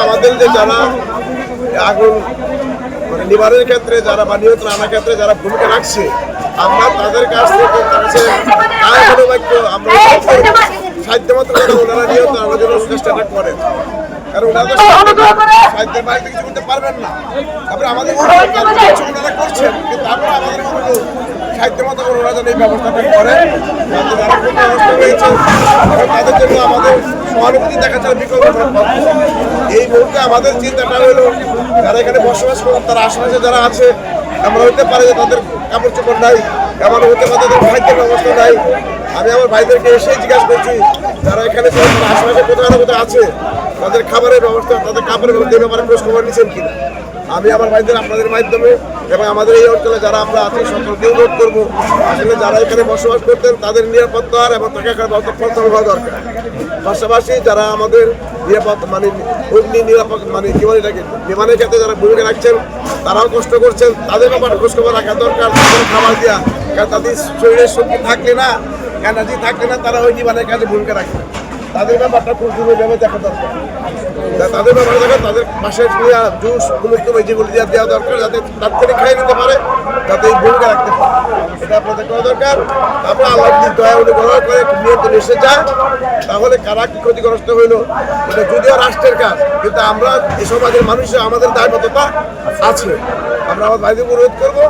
আমাদের যে যারা আগুন মানে নিবারণের ক্ষেত্রে যারা বা নিয়ন্ত্রণ আনার ক্ষেত্রে যারা ভূমিকা রাখছে, আমরা তাদের কাছ থেকে আমরা সাধ্যমাত্র ওনারা নিয়ন্ত্রণ আনার জন্য চেষ্টাটা করেন। কারণ ওনারা সাহিত্যের বাইরে কিছু করতে পারবেন না। তারপরে আমাদের ওনারা করছেন, কিন্তু তারপরে আমাদের সাহিত্য মতো ওনারা যেন এই ব্যবস্থাটা করেন, যারা ক্ষতিগ্রস্ত হয়েছে তাদের জন্য আমাদের সহানুভূতি দেখা যায় বিকল্প। এই মুহূর্তে আমাদের চিন্তাটা হলো যারা এখানে বসবাস করেন তার আশেপাশে যারা আছে, এমন হতে পারে যে তাদের কাপড় চোপড় নাই, এমন হতে পারে তাদের খাদ্যের ব্যবস্থা নাই। আমি আমার ভাইদেরকে এসেই জিজ্ঞাসা করছি যারা এখানে আশেপাশে কোথাও না কোথাও আছে তাদের খাবারের ব্যবস্থা, তাদের কাপড়ের ব্যবস্থা ব্যাপারে খোঁজ খবর নিচ্ছেন কিনা। আমি আমার ভাইদের আপনাদের মাধ্যমে এবং আমাদের এই অঞ্চলে যারা আমরা আছি সকলকে অনুরোধ করবো, আসলে যারা এখানে বসবাস করতেন তাদের নিরাপত্তার এবং থাকার ব্যবস্থা হওয়া দরকার। পাশাপাশি যারা আমাদের নিরাপদ মানে অগ্নি নিরাপদ মানে কি বলে এটাকে বিমানের ক্ষেত্রে যারা ভূমিকা রাখছেন তারাও কষ্ট করছেন, তাদের ব্যাপারে খোঁজখবর রাখা দরকার। তাদের খাবার দেওয়া, কারণ তাদের শরীরের শক্তি থাকলে না, এনার্জি থাকলে না তারা ওই বিমানের কাজে ভূমিকা রাখবে। তাদের ব্যাপারটা খুব জরুরিভাবে দেখা দরকার। তাদের ব্যাপারে দেখা তাদের পাশের জুস মুক্ত যেগুলি দেওয়া দরকার, যাতে তাৎক্ষণিক খেয়ে নিতে পারে, যাতে এই ভূমিকা রাখতে পারে, এটা আপনাদের করা দরকার। তারপর আল্লাহ দয়া অনুগ্রহ করে নিয়ন্ত্রণ এসে যায়, তাহলে কারা কি ক্ষতিগ্রস্ত হইলো এটা যদিও রাষ্ট্রের কাজ, কিন্তু আমরা এই সমাজের মানুষের আমাদের দায়বদ্ধতা আছে। আমরা আমার ভাইদের অনুরোধ করবো।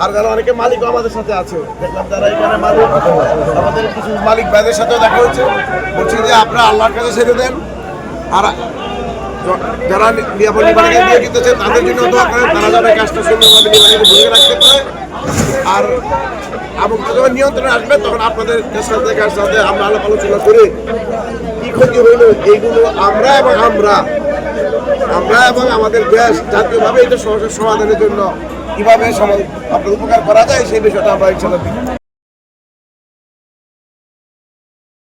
আর যারা অনেকে মালিকও আমাদের সাথে আছে, দেখলাম যারা এখানে মালিক, আমাদের কিছু মালিক ভাইদের সাথেও দেখা হচ্ছে, বলছি যে আপনারা আল্লাহর কাছে ছেড়ে দেন। আর যারা নিবারণে নিয়ে যেতেছে তাদের জন্য দোয়া করেন, তারা যারা কাজটা সুন্দরভাবে নিবারণে ভূমিকা রাখতে পারে। আর যখন নিয়ন্ত্রণে আসবে তখন আপনাদের সাথে আমরা আলাপ আলোচনা করে কি ক্ষতি হইল এইগুলো আমরা এবং আমাদের দেশ জাতীয়ভাবে এটা সমস্যার সমাধানের জন্য কিভাবে আপনার উপকার করা যায় সেই বিষয়টা আমরা ইচ্ছা